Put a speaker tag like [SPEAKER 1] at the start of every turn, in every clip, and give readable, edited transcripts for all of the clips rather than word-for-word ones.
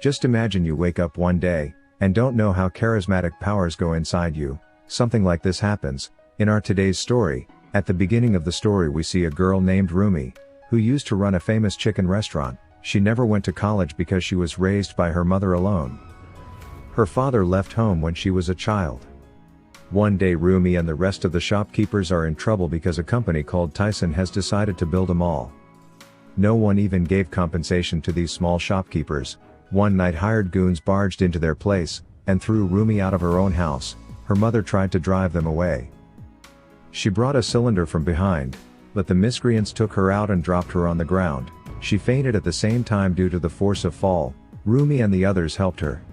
[SPEAKER 1] Just imagine you wake up one day, and don't know how charismatic powers go inside you. Something like this happens. In our today's story, at the beginning of the story we see a girl named Rumi, who used to run a famous chicken restaurant. She never went to college because she was raised by her mother alone. Her father left home when she was a child. One day Rumi and the rest of the shopkeepers are in trouble because a company called Tyson has decided to build a mall. No one even gave compensation to these small shopkeepers. One night hired goons barged into their place, and threw Rumi out of her own house. Her mother tried to drive them away. She brought a cylinder from behind, but the miscreants took her out and dropped her on the ground. She fainted at the same time due to the force of fall. Rumi and the others helped her.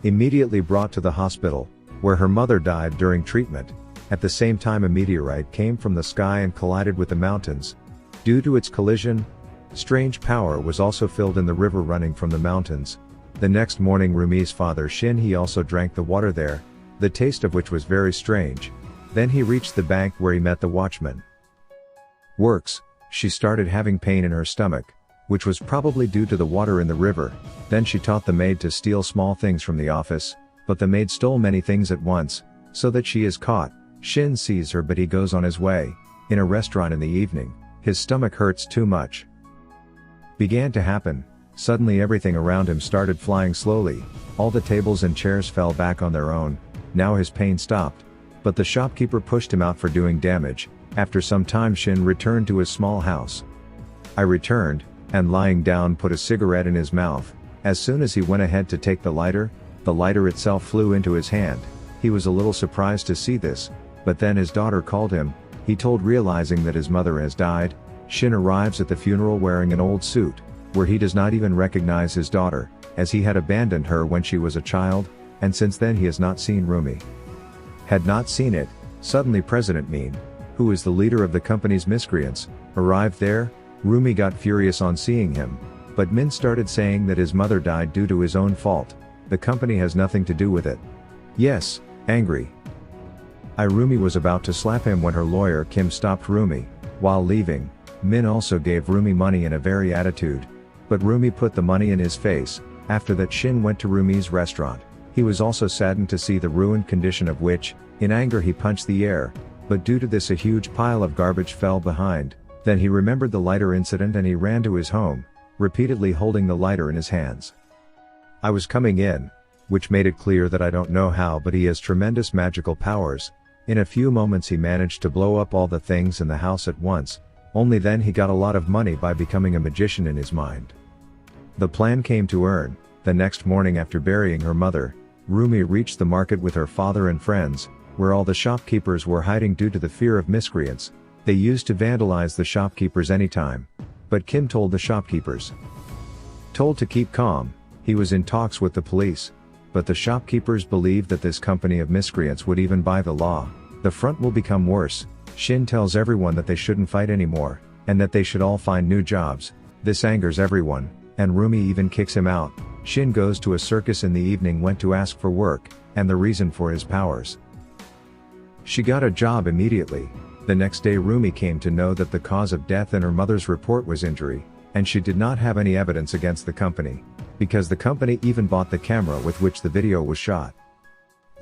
[SPEAKER 1] Immediately brought to the hospital, where her mother died during treatment. At the same time a meteorite came from the sky and collided with the mountains. Due to its collision, strange power was also filled in the river running from the mountains. The next morning Rumi's father Shin he also drank the water there, the taste of which was very strange. Then he reached the bank where he met the watchman. Works. She started having pain in her stomach, which was probably due to the water in the river. Then she taught the maid to steal small things from the office, but the maid stole many things at once, so that she is caught. Shin sees her but he goes on his way. In a restaurant in the evening, his stomach hurts too much. Began to happen. Suddenly everything around him started flying slowly. All the tables and chairs fell back on their own. Now his pain stopped. But the shopkeeper pushed him out for doing damage. After some time Shin returned to his small house. I returned, and lying down put a cigarette in his mouth. As soon as he went ahead to take the lighter itself flew into his hand. He was a little surprised to see this, but then his daughter called him. He told realizing that his mother has died. Shin arrives at the funeral wearing an old suit, where he does not even recognize his daughter, as he had abandoned her when she was a child, and since then he has not seen Rumi. Had not seen it. Suddenly President Min, who is the leader of the company's miscreants, arrived there. Rumi got furious on seeing him, but Min started saying that his mother died due to his own fault. The company has nothing to do with it. Yes, angry. Rumi was about to slap him when her lawyer Kim stopped Rumi. While leaving, Min also gave Rumi money in a very attitude, but Rumi put the money in his face. After that Shin went to Rumi's restaurant. He was also saddened to see the ruined condition of which, in anger he punched the air. But due to this a huge pile of garbage fell behind. Then he remembered the lighter incident and he ran to his home, repeatedly holding the lighter in his hands. I was coming in, which made it clear that I don't know how but he has tremendous magical powers. In a few moments he managed to blow up all the things in the house at once. Only then he got a lot of money by becoming a magician in his mind. The plan came to earn. The next morning after burying her mother, Rumi reached the market with her father and friends, where all the shopkeepers were hiding due to the fear of miscreants. They used to vandalize the shopkeepers anytime. But Kim told the shopkeepers. Told to keep calm, he was in talks with the police. But the shopkeepers believed that this company of miscreants would even buy the law. The front will become worse. Shin tells everyone that they shouldn't fight anymore, and that they should all find new jobs. This angers everyone, and Rumi even kicks him out. Shin goes to a circus in the evening, went to ask for work, and the reason for his powers. She got a job immediately. The next day Rumi came to know that the cause of death in her mother's report was injury, and she did not have any evidence against the company, because the company even bought the camera with which the video was shot.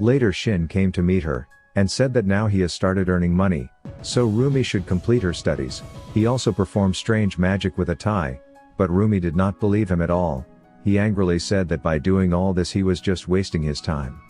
[SPEAKER 1] Later Shin came to meet her, and said that now he has started earning money, so Rumi should complete her studies. He also performed strange magic with a tie, but Rumi did not believe him at all. He angrily said that by doing all this he was just wasting his time.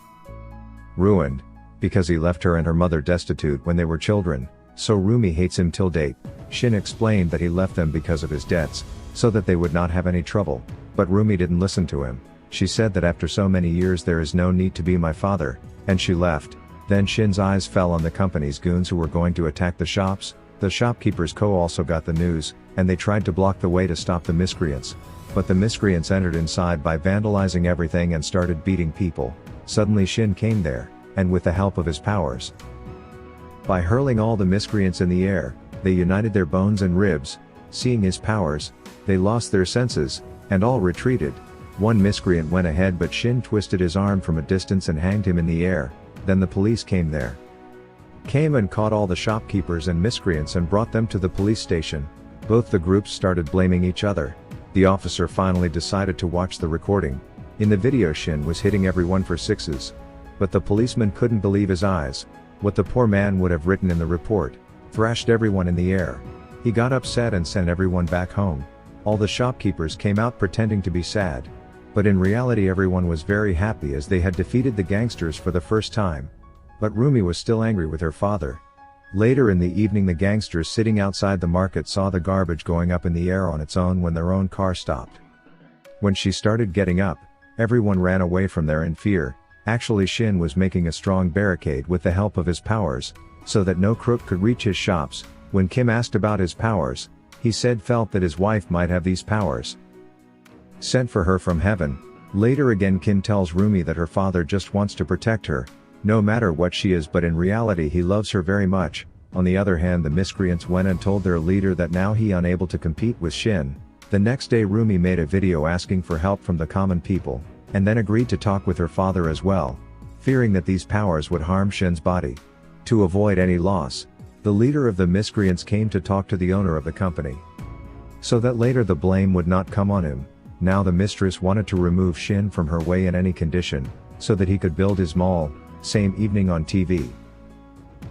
[SPEAKER 1] Ruined. Because he left her and her mother destitute when they were children, so Rumi hates him till date. Shin explained that he left them because of his debts, so that they would not have any trouble, but Rumi didn't listen to him. She said that after so many years there is no need to be my father, and she left. Then Shin's eyes fell on the company's goons who were going to attack the shops. The shopkeepers also got the news, and they tried to block the way to stop the miscreants. But the miscreants entered inside by vandalizing everything and started beating people. Suddenly Shin came there, and with the help of his powers, by hurling all the miscreants in the air, they united their bones and ribs. Seeing his powers, they lost their senses, and all retreated. One miscreant went ahead but Shin twisted his arm from a distance and hanged him in the air. Then the police came and caught all the shopkeepers and miscreants and brought them to the police station. Both the groups started blaming each other. The officer finally decided to watch the recording. In the video, Shin was hitting everyone for sixes. But the policeman couldn't believe his eyes. What the poor man would have written in the report: thrashed everyone in the air. He got upset and sent everyone back home. All the shopkeepers came out pretending to be sad. But in reality everyone was very happy as they had defeated the gangsters for the first time. But Rumi was still angry with her father. Later in the evening, the gangsters sitting outside the market saw the garbage going up in the air on its own when their own car stopped. When she started getting up, everyone ran away from there in fear. Actually, Shin was making a strong barricade with the help of his powers, so that no crook could reach his shops. When Kim asked about his powers, he said felt that his wife might have these powers sent for her from heaven. Later again, Kim tells Rumi that her father just wants to protect her, no matter what she is, but in reality he loves her very much. On the other hand, the miscreants went and told their leader that now he unable to compete with Shin. The next day Rumi made a video asking for help from the common people, and then agreed to talk with her father as well, fearing that these powers would harm Shin's body. To avoid any loss, the leader of the miscreants came to talk to the owner of the company, so that later the blame would not come on him. Now the mistress wanted to remove Shin from her way in any condition, so that he could build his mall. Same evening on TV,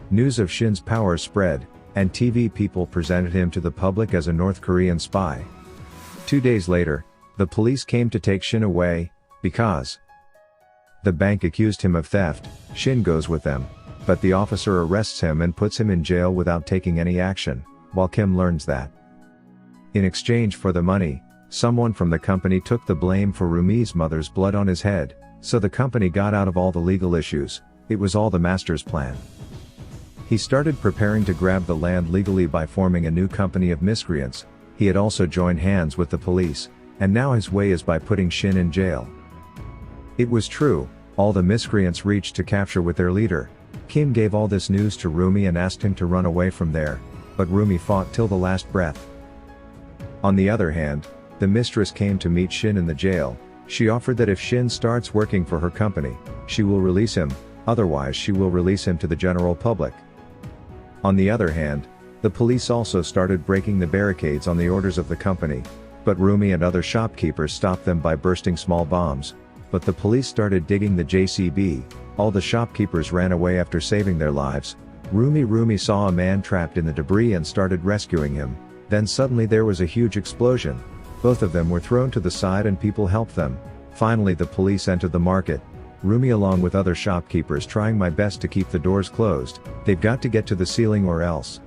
[SPEAKER 1] news of Shin's powers spread, and TV people presented him to the public as a North Korean spy. 2 days later, the police came to take Shin away, because the bank accused him of theft. Shin goes with them, but the officer arrests him and puts him in jail without taking any action, while Kim learns that in exchange for the money, someone from the company took the blame for Rumi's mother's blood on his head, so the company got out of all the legal issues. It was all the master's plan. He started preparing to grab the land legally by forming a new company of miscreants. He had also joined hands with the police, and now his way is by putting Shin in jail. It was true, all the miscreants reached to capture with their leader. Kim gave all this news to Rumi and asked him to run away from there, but Rumi fought till the last breath. On the other hand, the mistress came to meet Shin in the jail. She offered that if Shin starts working for her company, she will release him, otherwise she will release him to the general public. On the other hand, the police also started breaking the barricades on the orders of the company, but Rumi and other shopkeepers stopped them by bursting small bombs. But the police started digging the JCB, all the shopkeepers ran away after saving their lives. Rumi saw a man trapped in the debris and started rescuing him. Then suddenly there was a huge explosion. Both of them were thrown to the side and people helped them. Finally the police entered the market. Rumi along with other shopkeepers trying my best to keep the doors closed. They've got to get to the ceiling or else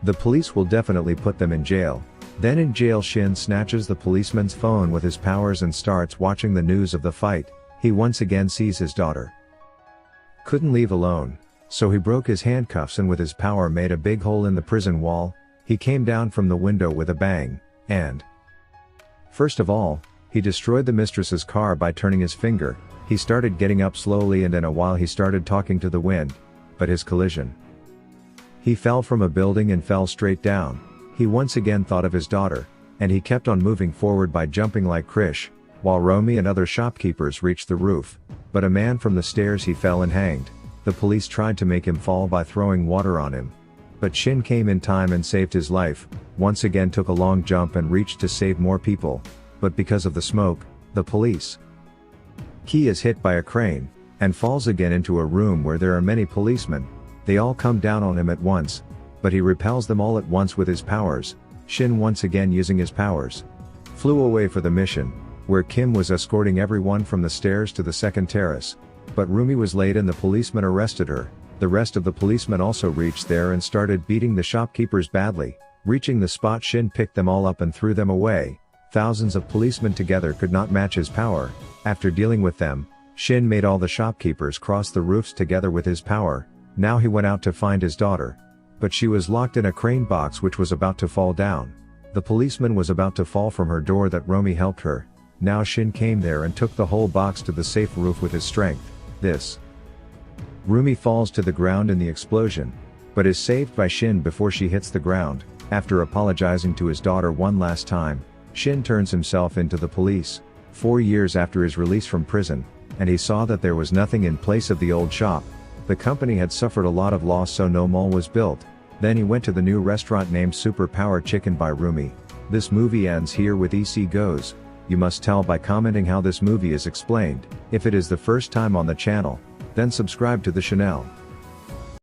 [SPEAKER 1] the police will definitely put them in jail. Then in jail Shin snatches the policeman's phone with his powers and starts watching the news of the fight. He once again sees his daughter couldn't leave alone, so he broke his handcuffs and with his power made a big hole in the prison wall. He came down from the window with a bang, and first of all, he destroyed the mistress's car by turning his finger. He started getting up slowly and in a while he started talking to the wind, but his collision. He fell from a building and fell straight down. He once again thought of his daughter, and he kept on moving forward by jumping like Krish, while Romy and other shopkeepers reached the roof. But a man from the stairs he fell and hanged. The police tried to make him fall by throwing water on him. But Shin came in time and saved his life, once again took a long jump and reached to save more people. But because of the smoke, the police key is hit by a crane, and falls again into a room where there are many policemen. They all come down on him at once, but he repels them all at once with his powers. Shin once again using his powers flew away for the mission, where Kim was escorting everyone from the stairs to the second terrace. But Rumi was late and the policeman arrested her. The rest of the policemen also reached there and started beating the shopkeepers badly. Reaching the spot, Shin picked them all up and threw them away. Thousands of policemen together could not match his power. After dealing with them, Shin made all the shopkeepers cross the roofs together with his power. Now he went out to find his daughter, but she was locked in a crane box which was about to fall down. The policeman was about to fall from her door that Romy helped her. Now Shin came there and took the whole box to the safe roof with his strength. This Rumi falls to the ground in the explosion, but is saved by Shin before she hits the ground. After apologizing to his daughter one last time, Shin turns himself into the police. 4 years after his release from prison, and he saw that there was nothing in place of the old shop. The company had suffered a lot of loss, so no mall was built. Then he went to the new restaurant named Super Power Chicken by Rumi. This movie ends here with EC goes. You must tell by commenting how this movie is explained. If it is the first time on the channel, then subscribe to the channel.